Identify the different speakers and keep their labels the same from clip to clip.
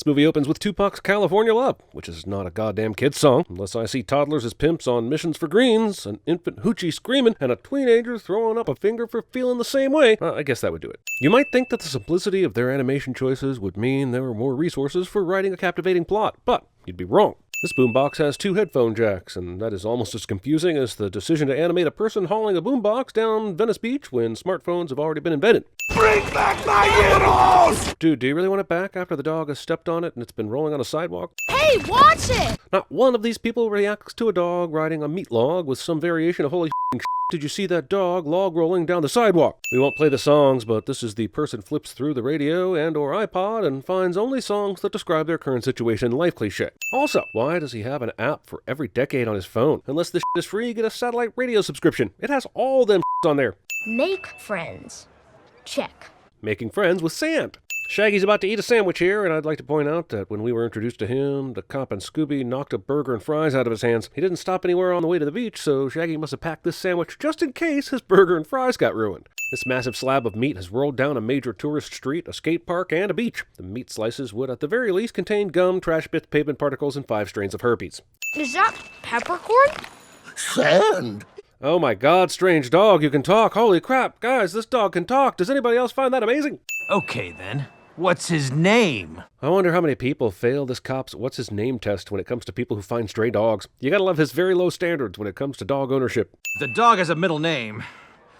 Speaker 1: This movie opens with Tupac's California Love, which is not a goddamn kid's song, unless I see toddlers as pimps on missions for greens, an infant hoochie screaming, and a teenager throwing up a finger for feeling the same way. I guess that would do it. You might think that the simplicity of their animation choices would mean there were more resources for writing a captivating plot, but you'd be wrong. This boombox has 2 headphone jacks, and that is almost as confusing as the decision to animate a person hauling a boombox down Venice Beach when smartphones have already been invented.
Speaker 2: Bring back my Euros!
Speaker 1: Dude, do you really want it back after the dog has stepped on it and it's been rolling on a sidewalk?
Speaker 3: Hey, watch it!
Speaker 1: Not one of these people reacts to a dog riding a meat log with some variation of holy shit. Did you see that dog log rolling down the sidewalk? We won't play the songs, but this is the person flips through the radio and or iPod and finds only songs that describe their current situation life cliche. Also, why does he have an app for every decade on his phone? Unless this shit is free, get a satellite radio subscription. It has all them on there.
Speaker 3: Make friends. Check.
Speaker 1: Making friends with sand. Shaggy's about to eat a sandwich here, and I'd like to point out that when we were introduced to him, the cop and Scooby knocked a burger and fries out of his hands. He didn't stop anywhere on the way to the beach, so Shaggy must have packed this sandwich just in case his burger and fries got ruined. This massive slab of meat has rolled down a major tourist street, a skate park, and a beach. The meat slices would at the very least contain gum, trash bits, pavement particles, and 5 strains of herpes.
Speaker 3: Is that peppercorn?
Speaker 2: Sand!
Speaker 1: Oh my god, strange dog, you can talk. Holy crap, guys, this dog can talk. Does anybody else find that amazing?
Speaker 4: Okay then, what's his name?
Speaker 1: I wonder how many people fail this cop's what's his name test when it comes to people who find stray dogs. You gotta love his very low standards when it comes to dog ownership.
Speaker 4: The dog has a middle name.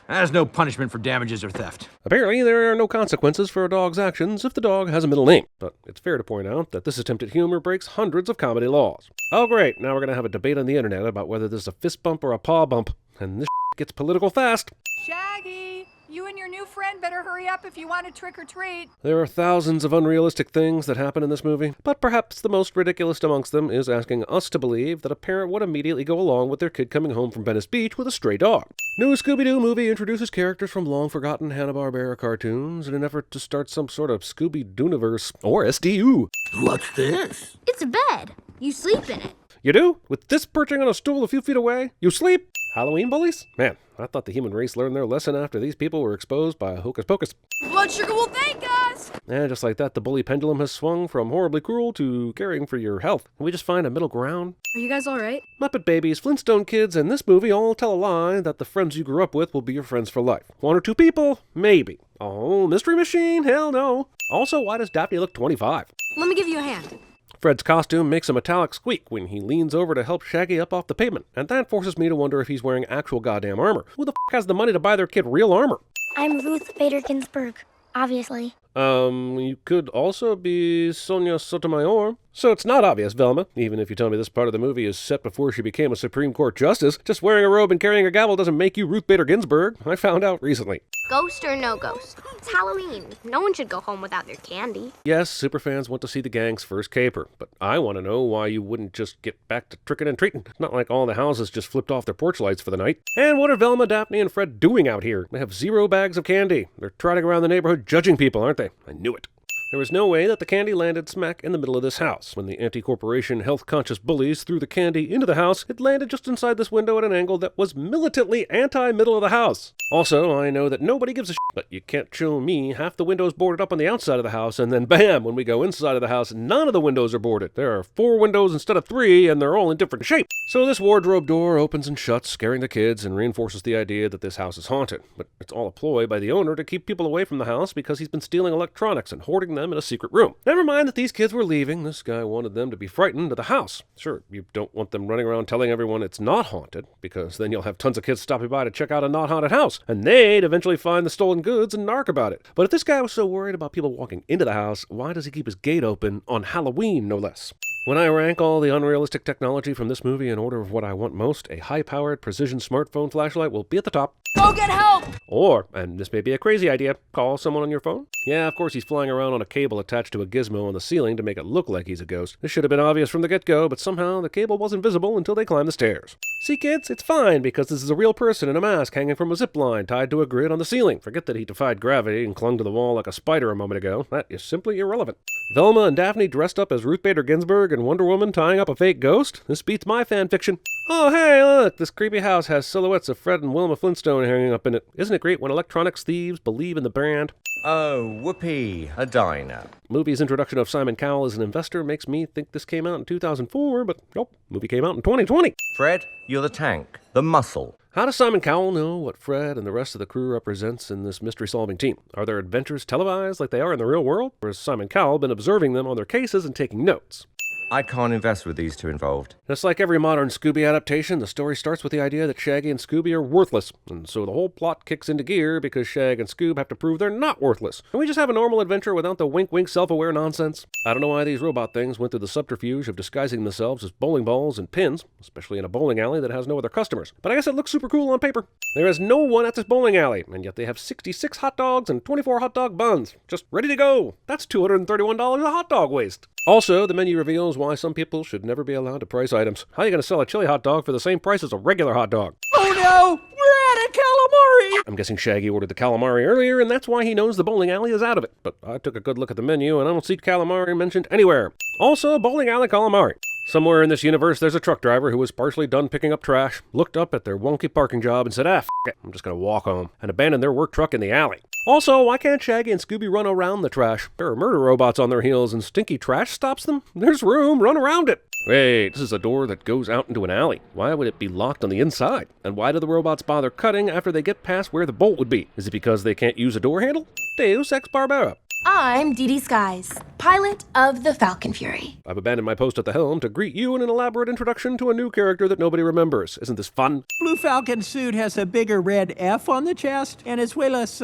Speaker 4: There's no punishment for damages or theft.
Speaker 1: Apparently, there are no consequences for a dog's actions if the dog has a middle name. But it's fair to point out that this attempt at humor breaks hundreds of comedy laws. Oh great, now we're gonna have a debate on the internet about whether this is a fist bump or a paw bump. And this gets political fast.
Speaker 5: Shaggy, you and your new friend better hurry up if you want to trick or treat.
Speaker 1: There are thousands of unrealistic things that happen in this movie, but perhaps the most ridiculous amongst them is asking us to believe that a parent would immediately go along with their kid coming home from Venice Beach with a stray dog. New Scooby Doo movie introduces characters from long-forgotten Hanna-Barbera cartoons in an effort to start some sort of Scooby Dooverse or SDU.
Speaker 2: What's this?
Speaker 3: It's a bed. You sleep in it.
Speaker 1: You do? With this perching on a stool a few feet away? You sleep? Halloween bullies? Man, I thought the human race learned their lesson after these people were exposed by Hocus Pocus.
Speaker 5: Blood sugar will thank us!
Speaker 1: And just like that, the bully pendulum has swung from horribly cruel to caring for your health. Can we just find a middle ground?
Speaker 5: Are you guys alright?
Speaker 1: Muppet Babies, Flintstone Kids, and this movie all tell a lie that the friends you grew up with will be your friends for life. 1 or 2 people? Maybe. Oh, Mystery Machine? Hell no. Also, why does Daphne look 25?
Speaker 5: Let me give you a hand.
Speaker 1: Fred's costume makes a metallic squeak when he leans over to help Shaggy up off the pavement, and that forces me to wonder if he's wearing actual goddamn armor. Who the f*** has the money to buy their kid real armor?
Speaker 3: I'm Ruth Bader Ginsburg, obviously.
Speaker 1: You could also be Sonia Sotomayor. So it's not obvious, Velma, even if you tell me this part of the movie is set before she became a Supreme Court justice. Just wearing a robe and carrying a gavel doesn't make you Ruth Bader Ginsburg. I found out recently.
Speaker 3: Ghost or no ghost? It's Halloween. No one should go home without their candy.
Speaker 1: Yes, superfans want to see the gang's first caper, but I want to know why you wouldn't just get back to tricking and treating. Not like all the houses just flipped off their porch lights for the night. And what are Velma, Daphne, and Fred doing out here? They have 0 bags of candy. They're trotting around the neighborhood judging people, aren't they? I knew it. There was no way that the candy landed smack in the middle of this house. When the anti-corporation, health-conscious bullies threw the candy into the house, it landed just inside this window at an angle that was militantly anti-middle of the house. Also, I know that nobody gives a shit, but you can't show me half the windows boarded up on the outside of the house, and then bam, when we go inside of the house, none of the windows are boarded. There are 4 windows instead of 3, and they're all in different shape. So this wardrobe door opens and shuts, scaring the kids, and reinforces the idea that this house is haunted. But it's all a ploy by the owner to keep people away from the house because he's been stealing electronics and hoarding them in a secret room. Never mind that these kids were leaving, this guy wanted them to be frightened of the house. Sure, you don't want them running around telling everyone it's not haunted, because then you'll have tons of kids stopping by to check out a not haunted house, and they'd eventually find the stolen goods and narc about it. But if this guy was so worried about people walking into the house, why does he keep his gate open on Halloween, no less? When I rank all the unrealistic technology from this movie in order of what I want most, a high-powered precision smartphone flashlight will be at the top.
Speaker 5: Go get help!
Speaker 1: Or, and this may be a crazy idea, call someone on your phone? Yeah, of course he's flying around on a cable attached to a gizmo on the ceiling to make it look like he's a ghost. This should have been obvious from the get-go, but somehow the cable wasn't visible until they climbed the stairs. See kids, it's fine because this is a real person in a mask hanging from a zip line tied to a grid on the ceiling. Forget that he defied gravity and clung to the wall like a spider a moment ago. That is simply irrelevant. Velma and Daphne dressed up as Ruth Bader Ginsburg and Wonder Woman tying up a fake ghost? This beats my fan fiction. Oh, hey, look, this creepy house has silhouettes of Fred and Wilma Flintstone hanging up in it. Isn't it great when electronics thieves believe in the brand?
Speaker 6: Oh, whoopee, a diner.
Speaker 1: Movie's introduction of Simon Cowell as an investor makes me think this came out in 2004, but nope, movie came out in 2020.
Speaker 6: Fred, you're the tank, the muscle.
Speaker 1: How does Simon Cowell know what Fred and the rest of the crew represents in this mystery-solving team? Are their adventures televised like they are in the real world? Or has Simon Cowell been observing them on their cases and taking notes?
Speaker 6: I can't invest with these two involved.
Speaker 1: Just like every modern Scooby adaptation, the story starts with the idea that Shaggy and Scooby are worthless, and so the whole plot kicks into gear because Shag and Scoob have to prove they're not worthless. Can we just have a normal adventure without the wink-wink self-aware nonsense? I don't know why these robot things went through the subterfuge of disguising themselves as bowling balls and pins, especially in a bowling alley that has no other customers. But I guess it looks super cool on paper. There is no one at this bowling alley, and yet they have 66 hot dogs and 24 hot dog buns, just ready to go. That's $231 a hot dog waste. Also, the menu reveals why some people should never be allowed to price items. How are you going to sell a chili hot dog for the same price as a regular hot dog?
Speaker 7: Oh no! We're out of calamari!
Speaker 1: I'm guessing Shaggy ordered the calamari earlier, and that's why he knows the bowling alley is out of it. But I took a good look at the menu, and I don't see calamari mentioned anywhere. Also, bowling alley calamari. Somewhere in this universe, there's a truck driver who was partially done picking up trash, looked up at their wonky parking job and said, f it, I'm just going to walk home, and abandoned their work truck in the alley. Also, why can't Shaggy and Scooby run around the trash? There are murder robots on their heels and stinky trash stops them. There's room, run around it. Wait, this is a door that goes out into an alley. Why would it be locked on the inside? And why do the robots bother cutting after they get past where the bolt would be? Is it because they can't use a door handle? Deus ex barbara.
Speaker 8: I'm Dee Dee Skies, pilot of the Falcon Fury.
Speaker 1: I've abandoned my post at the helm to greet you in an elaborate introduction to a new character that nobody remembers. Isn't this fun?
Speaker 7: Blue Falcon's suit has a bigger red F on the chest and is way less,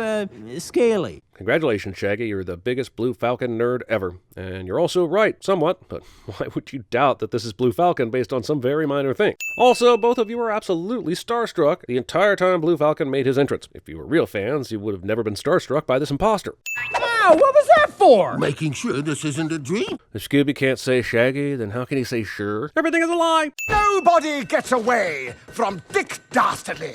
Speaker 7: scaly.
Speaker 1: Congratulations, Shaggy. You're the biggest Blue Falcon nerd ever. And you're also right, somewhat, but why would you doubt that this is Blue Falcon based on some very minor thing? Also, both of you are absolutely starstruck the entire time Blue Falcon made his entrance. If you were real fans, you would have never been starstruck by this imposter.
Speaker 7: Ow, what was that for?
Speaker 2: Making sure this isn't a dream.
Speaker 1: If Scooby can't say Shaggy, then how can he say sure? Everything is a lie!
Speaker 2: Nobody gets away from Dick Dastardly.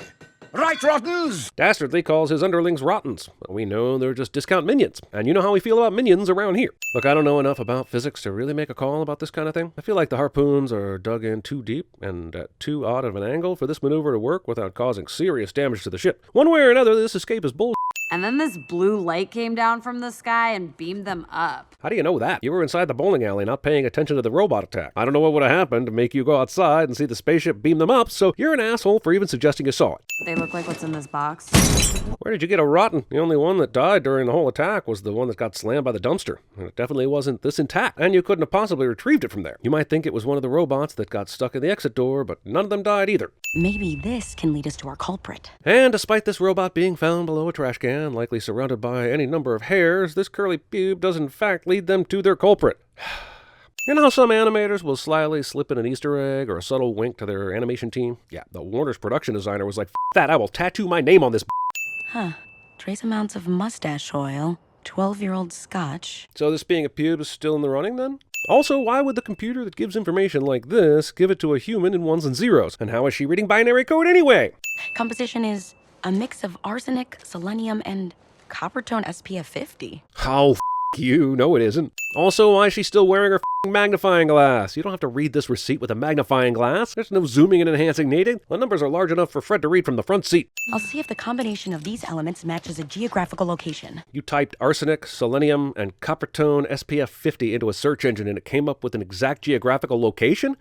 Speaker 2: Right, Rottens?
Speaker 1: Dastardly calls his underlings Rottens, but we know they're just discount minions. And you know how we feel about minions around here. Look, I don't know enough about physics to really make a call about this kind of thing. I feel like the harpoons are dug in too deep and at too odd of an angle for this maneuver to work without causing serious damage to the ship. One way or another, this escape is bull.
Speaker 9: And then this blue light came down from the sky and beamed them up.
Speaker 1: How do you know that? You were inside the bowling alley not paying attention to the robot attack. I don't know what would have happened to make you go outside and see the spaceship beam them up, so you're an asshole for even suggesting you saw it.
Speaker 9: They look like what's in this box.
Speaker 1: Where did you get a rotten? The only one that died during the whole attack was the one that got slammed by the dumpster. And it definitely wasn't this intact, and you couldn't have possibly retrieved it from there. You might think it was one of the robots that got stuck in the exit door, but none of them died either.
Speaker 8: Maybe this can lead us to our culprit.
Speaker 1: And despite this robot being found below a trash can, likely surrounded by any number of hairs, this curly pube does in fact lead them to their culprit. You know how some animators will slyly slip in an Easter egg or a subtle wink to their animation team? Yeah, the Warner's production designer was like, F that, I will tattoo my name on this.
Speaker 8: Huh. Trace amounts of mustache oil, 12-year-old scotch.
Speaker 1: So this being a pube is still in the running then? Also, why would the computer that gives information like this give it to a human in ones and zeros? And how is she reading binary code anyway?
Speaker 8: Composition is a mix of arsenic, selenium, and copper-tone SPF 50.
Speaker 1: How you? No, it isn't. Also, why is she still wearing her magnifying glass? You don't have to read this receipt with a magnifying glass. There's no zooming and enhancing needed. The numbers are large enough for Fred to read from the front seat.
Speaker 8: I'll see if the combination of these elements matches a geographical location.
Speaker 1: You typed arsenic, selenium, and copper-tone SPF 50 into a search engine and it came up with an exact geographical location?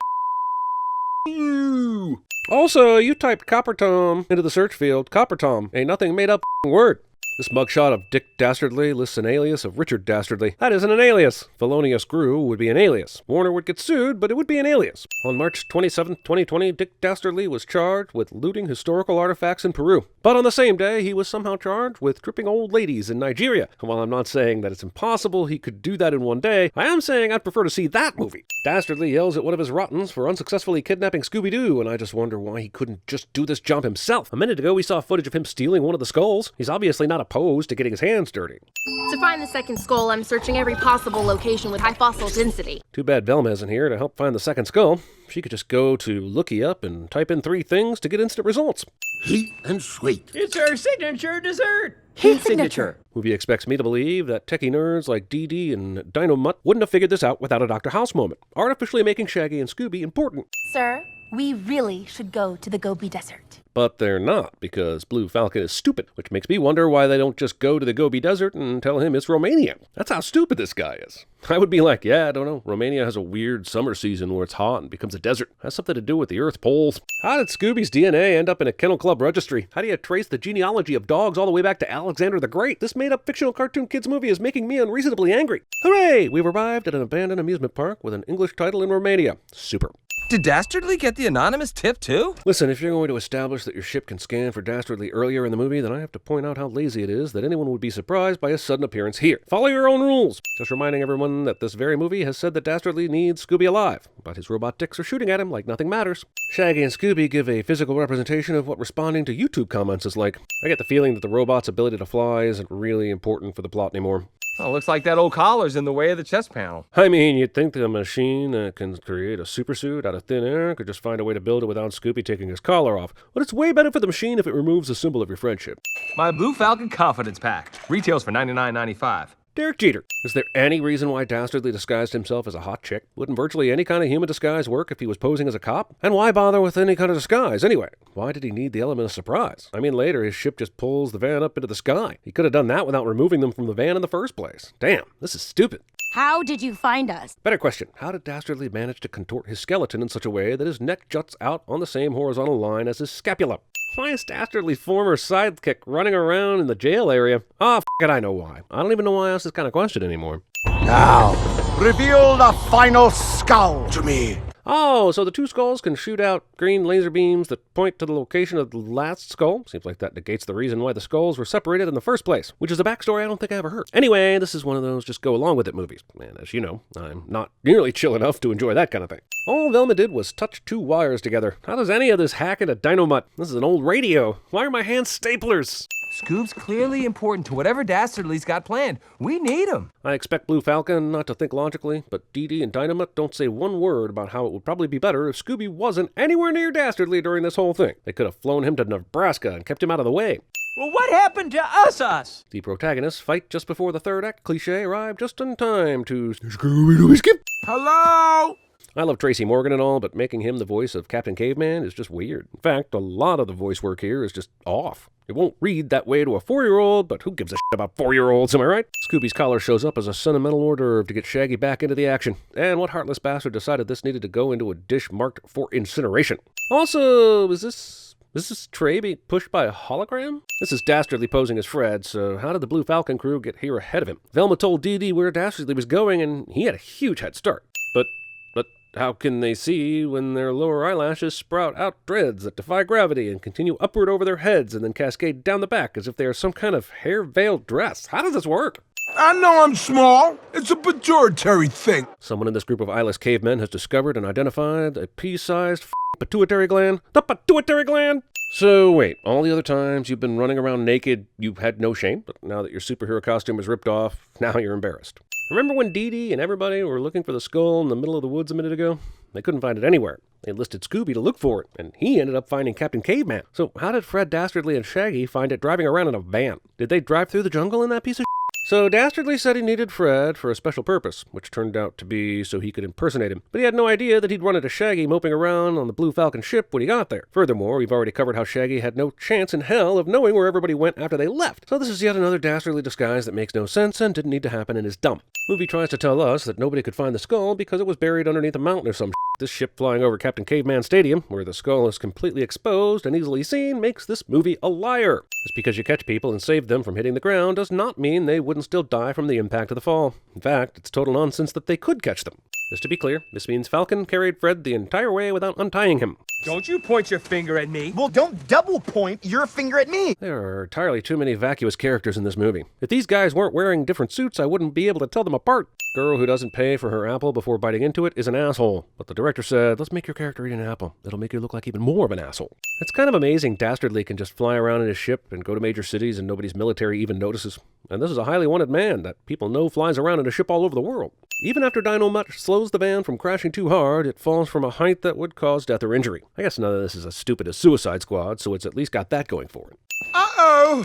Speaker 1: You. Also, you typed copper-tone into the search field. Copper-tom, a nothing made up word. This mugshot of Dick Dastardly lists an alias of Richard Dastardly. That isn't an alias. Felonious Grew would be an alias. Warner would get sued, but it would be an alias. On March 27, 2020, Dick Dastardly was charged with looting historical artifacts in Peru. But on the same day, he was somehow charged with tripping old ladies in Nigeria. And while I'm not saying that it's impossible he could do that in one day, I am saying I'd prefer to see that movie. Dastardly yells at one of his Rottens for unsuccessfully kidnapping Scooby Doo, and I just wonder why he couldn't just do this jump himself. A minute ago, we saw footage of him stealing one of the skulls. He's obviously not opposed to getting his hands dirty.
Speaker 3: To find the second skull, I'm searching every possible location with high fossil density.
Speaker 1: Too bad Velma isn't here to help find the second skull. She could just go to Looky Up and type in 3 things to get instant results.
Speaker 2: Heat and sweet.
Speaker 7: It's our signature dessert.
Speaker 10: Heat signature.
Speaker 1: Movie expects me to believe that techie nerds like Dee Dee and Dino Mutt wouldn't have figured this out without a Dr. House moment, artificially making Shaggy and Scooby important.
Speaker 11: Sir, we really should go to the Gobi Desert.
Speaker 1: But they're not, because Blue Falcon is stupid, which makes me wonder why they don't just go to the Gobi Desert and tell him it's Romania. That's how stupid this guy is. I would be like, yeah, I don't know, Romania has a weird summer season where it's hot and becomes a desert. Has something to do with the Earth poles. How did Scooby's DNA end up in a Kennel Club registry? How do you trace the genealogy of dogs all the way back to Alexander the Great? This made-up fictional cartoon kids movie is making me unreasonably angry. Hooray! We've arrived at an abandoned amusement park with an English title in Romania. Super.
Speaker 10: Did Dastardly get the anonymous tip too?
Speaker 1: Listen, if you're going to establish that your ship can scan for Dastardly earlier in the movie, then I have to point out how lazy it is that anyone would be surprised by his sudden appearance here. Follow your own rules. Just reminding everyone that this very movie has said that Dastardly needs Scooby alive, but his robot dicks are shooting at him like nothing matters. Shaggy and Scooby give a physical representation of what responding to YouTube comments is like. I get the feeling that the robot's ability to fly isn't really important for the plot anymore.
Speaker 10: Oh, looks like that old collar's in the way of the chest panel.
Speaker 1: I mean, you'd think that a machine that can create a supersuit out of thin air could just find a way to build it without Scooby taking his collar off. But it's way better for the machine if it removes the symbol of your friendship.
Speaker 10: My Blue Falcon Confidence Pack. Retails for $99.95.
Speaker 1: Derek Jeter. Is there any reason why Dastardly disguised himself as a hot chick? Wouldn't virtually any kind of human disguise work if he was posing as a cop? And why bother with any kind of disguise anyway? Why did he need the element of surprise? I mean, later his ship just pulls the van up into the sky. He could have done that without removing them from the van in the first place. Damn, this is stupid.
Speaker 11: How did you find us?
Speaker 1: Better question. How did Dastardly manage to contort his skeleton in such a way that his neck juts out on the same horizontal line as his scapula? Why is Dastardly's former sidekick running around in the jail area? Ah, f*** it, I know why. I don't even know why I ask this kind of question anymore.
Speaker 2: Now, reveal the final skull to me.
Speaker 1: Oh, so the two skulls can shoot out green laser beams that point to the location of the last skull? Seems like that negates the reason why the skulls were separated in the first place, which is a backstory I don't think I ever heard. Anyway, this is one of those just go along with it movies. And as you know, I'm not nearly chill enough to enjoy that kind of thing. All Velma did was touch two wires together. How does any of this hack into Dynamut? This is an old radio. Why are my hands staplers?
Speaker 10: Scoob's clearly important to whatever Dastardly's got planned. We need him.
Speaker 1: I expect Blue Falcon not to think logically, but Dee Dee and Dynamut don't say one word about how it would probably be better if Scooby wasn't anywhere near Dastardly during this whole thing. They could have flown him to Nebraska and kept him out of the way.
Speaker 7: Well, what happened to us?
Speaker 1: The protagonists fight just before the third act cliché arrived just in time to Scooby Doo skip.
Speaker 2: Hello?
Speaker 1: I love Tracy Morgan and all, but making him the voice of Captain Caveman is just weird. In fact, a lot of the voice work here is just off. It won't read that way to a 4-year-old, but who gives a shit about 4-year-olds, am I right? Scooby's collar shows up as a sentimental hors d'oeuvre to get Shaggy back into the action. And what heartless bastard decided this needed to go into a dish marked for incineration? Also, is this tray being pushed by a hologram? This is Dastardly posing as Fred, so how did the Blue Falcon crew get here ahead of him? Velma told Dee Dee where Dastardly was going, and he had a huge head start. But how can they see when their lower eyelashes sprout out dreads that defy gravity and continue upward over their heads and then cascade down the back as if they are some kind of hair-veiled dress? How does this work?
Speaker 2: I know I'm small. It's a pituitary thing.
Speaker 1: Someone in this group of eyeless cavemen has discovered and identified a pea-sized pituitary gland. The pituitary gland! So wait, all the other times you've been running around naked, you had no shame, but now that your superhero costume is ripped off, now you're embarrassed. Remember when Dee Dee and everybody were looking for the skull in the middle of the woods a minute ago? They couldn't find it anywhere. They enlisted Scooby to look for it, and he ended up finding Captain Caveman. So how did Fred, Dastardly, and Shaggy find it driving around in a van? Did they drive through the jungle in that piece of shit? So Dastardly said he needed Fred for a special purpose, which turned out to be so he could impersonate him. But he had no idea that he'd run into Shaggy moping around on the Blue Falcon ship when he got there. Furthermore, we've already covered how Shaggy had no chance in hell of knowing where everybody went after they left. So this is yet another Dastardly disguise that makes no sense and didn't need to happen and is dumb. Movie tries to tell us that nobody could find the skull because it was buried underneath a mountain or some shit. This ship flying over Captain Caveman Stadium, where the skull is completely exposed and easily seen, makes this movie a liar. Just because you catch people and save them from hitting the ground does not mean they wouldn't still die from the impact of the fall. In fact, it's total nonsense that they could catch them. Just to be clear, this means Falcon carried Fred the entire way without untying him.
Speaker 10: Don't you point your finger at me.
Speaker 12: Well, don't double point your finger at me.
Speaker 1: There are entirely too many vacuous characters in this movie. If these guys weren't wearing different suits, I wouldn't be able to tell them apart. Girl who doesn't pay for her apple before biting into it is an asshole. But the director said, let's make your character eat an apple. It'll make you look like even more of an asshole. It's kind of amazing Dastardly can just fly around in his ship and go to major cities and nobody's military even notices. And this is a highly wanted man that people know flies around in a ship all over the world. Even after Dynamut slows the van from crashing too hard, it falls from a height that would cause death or injury. I guess none of this is as stupid as Suicide Squad, so it's at least got that going for it.
Speaker 2: Uh-oh!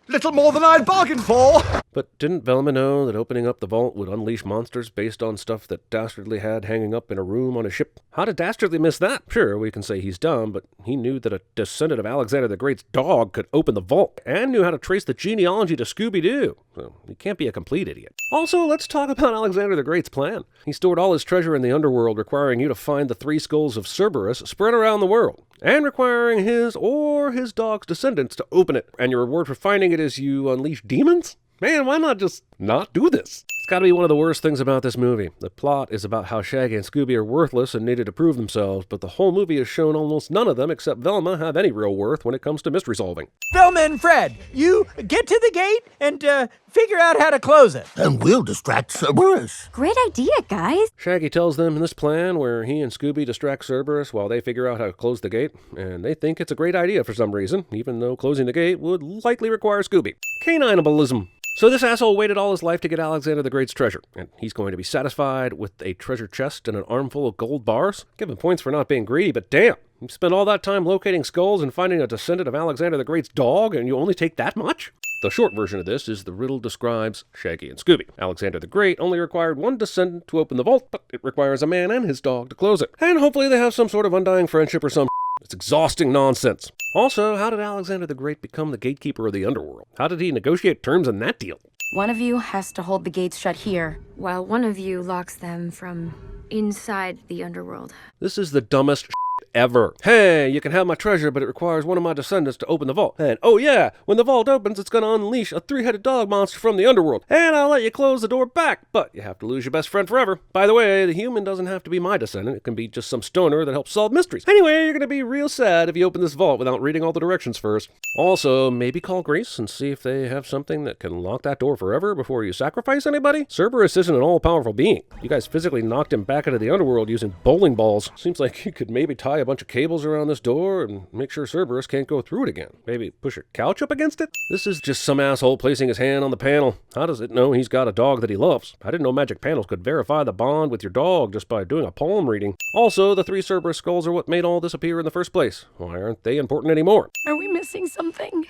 Speaker 2: Little more than I'd bargained for.
Speaker 1: But didn't Velma know that opening up the vault would unleash monsters based on stuff that Dastardly had hanging up in a room on a ship? How did Dastardly miss that? Sure, we can say he's dumb, but he knew that a descendant of Alexander the Great's dog could open the vault, and knew how to trace the genealogy to Scooby Doo. So he can't be a complete idiot. Also, let's talk about Alexander the Great's plan. He stored all his treasure in the underworld, requiring you to find the 3 skulls of Cerberus spread around the world, and requiring his or his dog's descendants to open it. And your reward for finding it is you unleash demons? Man, why not just not do this? It's gotta be one of the worst things about this movie. The plot is about how Shaggy and Scooby are worthless and needed to prove themselves, but the whole movie has shown almost none of them except Velma have any real worth when it comes to mystery solving.
Speaker 7: Velma and Fred, you get to the gate and figure out how to close it.
Speaker 2: And we'll distract Cerberus.
Speaker 9: Great idea, guys.
Speaker 1: Shaggy tells them in this plan where he and Scooby distract Cerberus while they figure out how to close the gate, and they think it's a great idea for some reason, even though closing the gate would likely require Scooby. Canineablism. So this asshole waited all his life to get Alexander the Great's treasure, and he's going to be satisfied with a treasure chest and an armful of gold bars? Give him points for not being greedy, but damn, you spent all that time locating skulls and finding a descendant of Alexander the Great's dog, and you only take that much? The short version of this is the riddle describes Shaggy and Scooby. Alexander the Great only required one descendant to open the vault, but it requires a man and his dog to close it. And hopefully they have some sort of undying friendship or some. It's exhausting nonsense. Also, how did Alexander the Great become the gatekeeper of the underworld? How did he negotiate terms in that deal?
Speaker 8: One of you has to hold the gates shut here.
Speaker 3: While one of you locks them from inside the underworld.
Speaker 1: This is the dumbest ever. Hey, you can have my treasure, but it requires one of my descendants to open the vault. And oh yeah, when the vault opens, it's gonna unleash a 3-headed dog monster from the underworld. And I'll let you close the door back, but you have to lose your best friend forever. By the way, the human doesn't have to be my descendant. It can be just some stoner that helps solve mysteries. Anyway, you're gonna be real sad if you open this vault without reading all the directions first. Also, maybe call Grease and see if they have something that can lock that door forever before you sacrifice anybody. Cerberus isn't an all-powerful being. You guys physically knocked him back into the underworld using bowling balls. Seems like you could maybe tie a bunch of cables around this door and make sure Cerberus can't go through it again. Maybe push a couch up against it? This is just some asshole placing his hand on the panel. How does it know he's got a dog that he loves? I didn't know magic panels could verify the bond with your dog just by doing a palm reading. Also, the 3 Cerberus skulls are what made all this appear in the first place. Why aren't they important anymore?
Speaker 8: Are we missing something?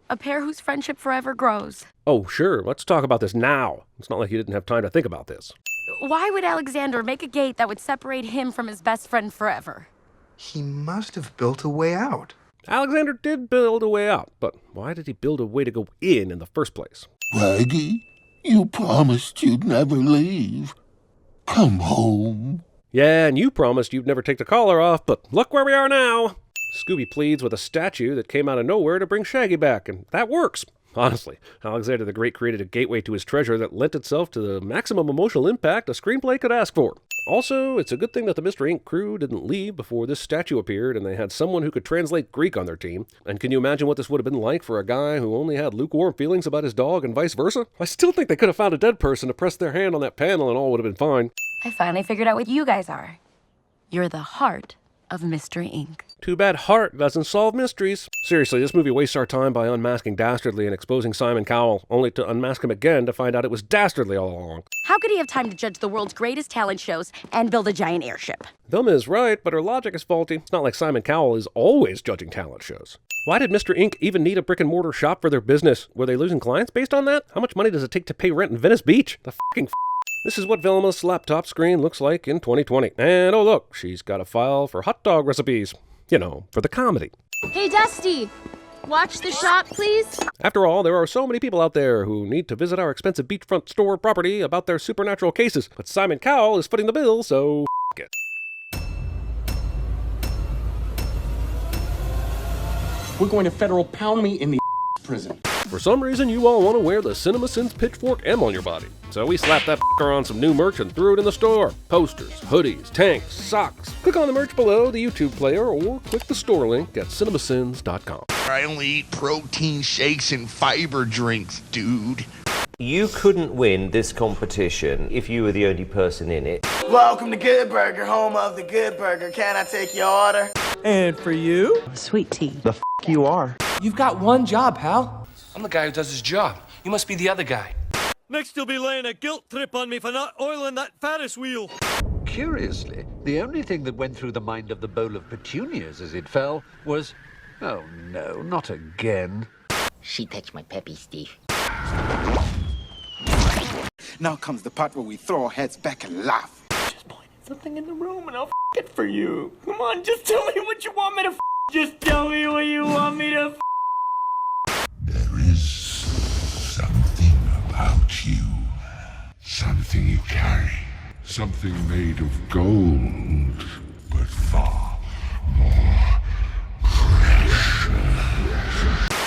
Speaker 8: A pair whose friendship forever grows.
Speaker 1: Oh, sure. Let's talk about this now. It's not like you didn't have time to think about this.
Speaker 8: Why would Alexander make a gate that would separate him from his best friend forever?
Speaker 12: He must have built a way out.
Speaker 1: Alexander did build a way out, but why did he build a way to go in the first place?
Speaker 13: Raggy, you promised you'd never leave. Come home.
Speaker 1: Yeah, and you promised you'd never take the collar off, but look where we are now. Scooby pleads with a statue that came out of nowhere to bring Shaggy back, and that works. Honestly, Alexander the Great created a gateway to his treasure that lent itself to the maximum emotional impact a screenplay could ask for. Also, it's a good thing that the Mystery Inc. crew didn't leave before this statue appeared and they had someone who could translate Greek on their team. And can you imagine what this would have been like for a guy who only had lukewarm feelings about his dog and vice versa? I still think they could have found a dead person to press their hand on that panel and all would have been fine.
Speaker 8: I finally figured out what you guys are. You're the heart of Mystery Inc.
Speaker 1: Too bad Heart doesn't solve mysteries. Seriously, this movie wastes our time by unmasking Dastardly and exposing Simon Cowell, only to unmask him again to find out it was Dastardly all along.
Speaker 8: How could he have time to judge the world's greatest talent shows and build a giant airship?
Speaker 1: Velma is right, but her logic is faulty. It's not like Simon Cowell is always judging talent shows. Why did Mr. Inc. even need a brick-and-mortar shop for their business? Were they losing clients based on that? How much money does it take to pay rent in Venice Beach? The fucking This is what Velma's laptop screen looks like in 2020. And oh look, she's got a file for hot dog recipes. You know, for the comedy.
Speaker 3: Hey, Dusty! Watch the shop, please?
Speaker 1: After all, there are so many people out there who need to visit our expensive beachfront store property about their supernatural cases. But Simon Cowell is footing the bill, so it.
Speaker 14: We're going to federal pound me in the prison.
Speaker 1: For some reason, you all want to wear the CinemaSins pitchfork M on your body. So we slapped that on some new merch and threw it in the store. Posters, hoodies, tanks, socks. Click on the merch below the YouTube player or click the store link at cinemasins.com.
Speaker 2: I only eat protein shakes and fiber drinks, dude.
Speaker 6: You couldn't win this competition if you were the only person in it.
Speaker 15: Welcome to Good Burger, home of the Good Burger. Can I take your order?
Speaker 7: And for you?
Speaker 8: Sweet tea.
Speaker 12: The f you are.
Speaker 10: You've got one job, pal.
Speaker 14: I'm the guy who does his job. You must be the other guy.
Speaker 16: Next you'll be laying a guilt trip on me for not oiling that Ferris wheel.
Speaker 17: Curiously, the only thing that went through the mind of the bowl of petunias as it fell was, oh no, not again.
Speaker 18: She touched my peppy, Steve.
Speaker 2: Now comes the part where we throw our heads back and laugh.
Speaker 18: Something in the room and I'll it for you. Come on, just tell me what you want me to Just tell me what you want me to
Speaker 13: There is something about you. Something you carry. Something made of gold.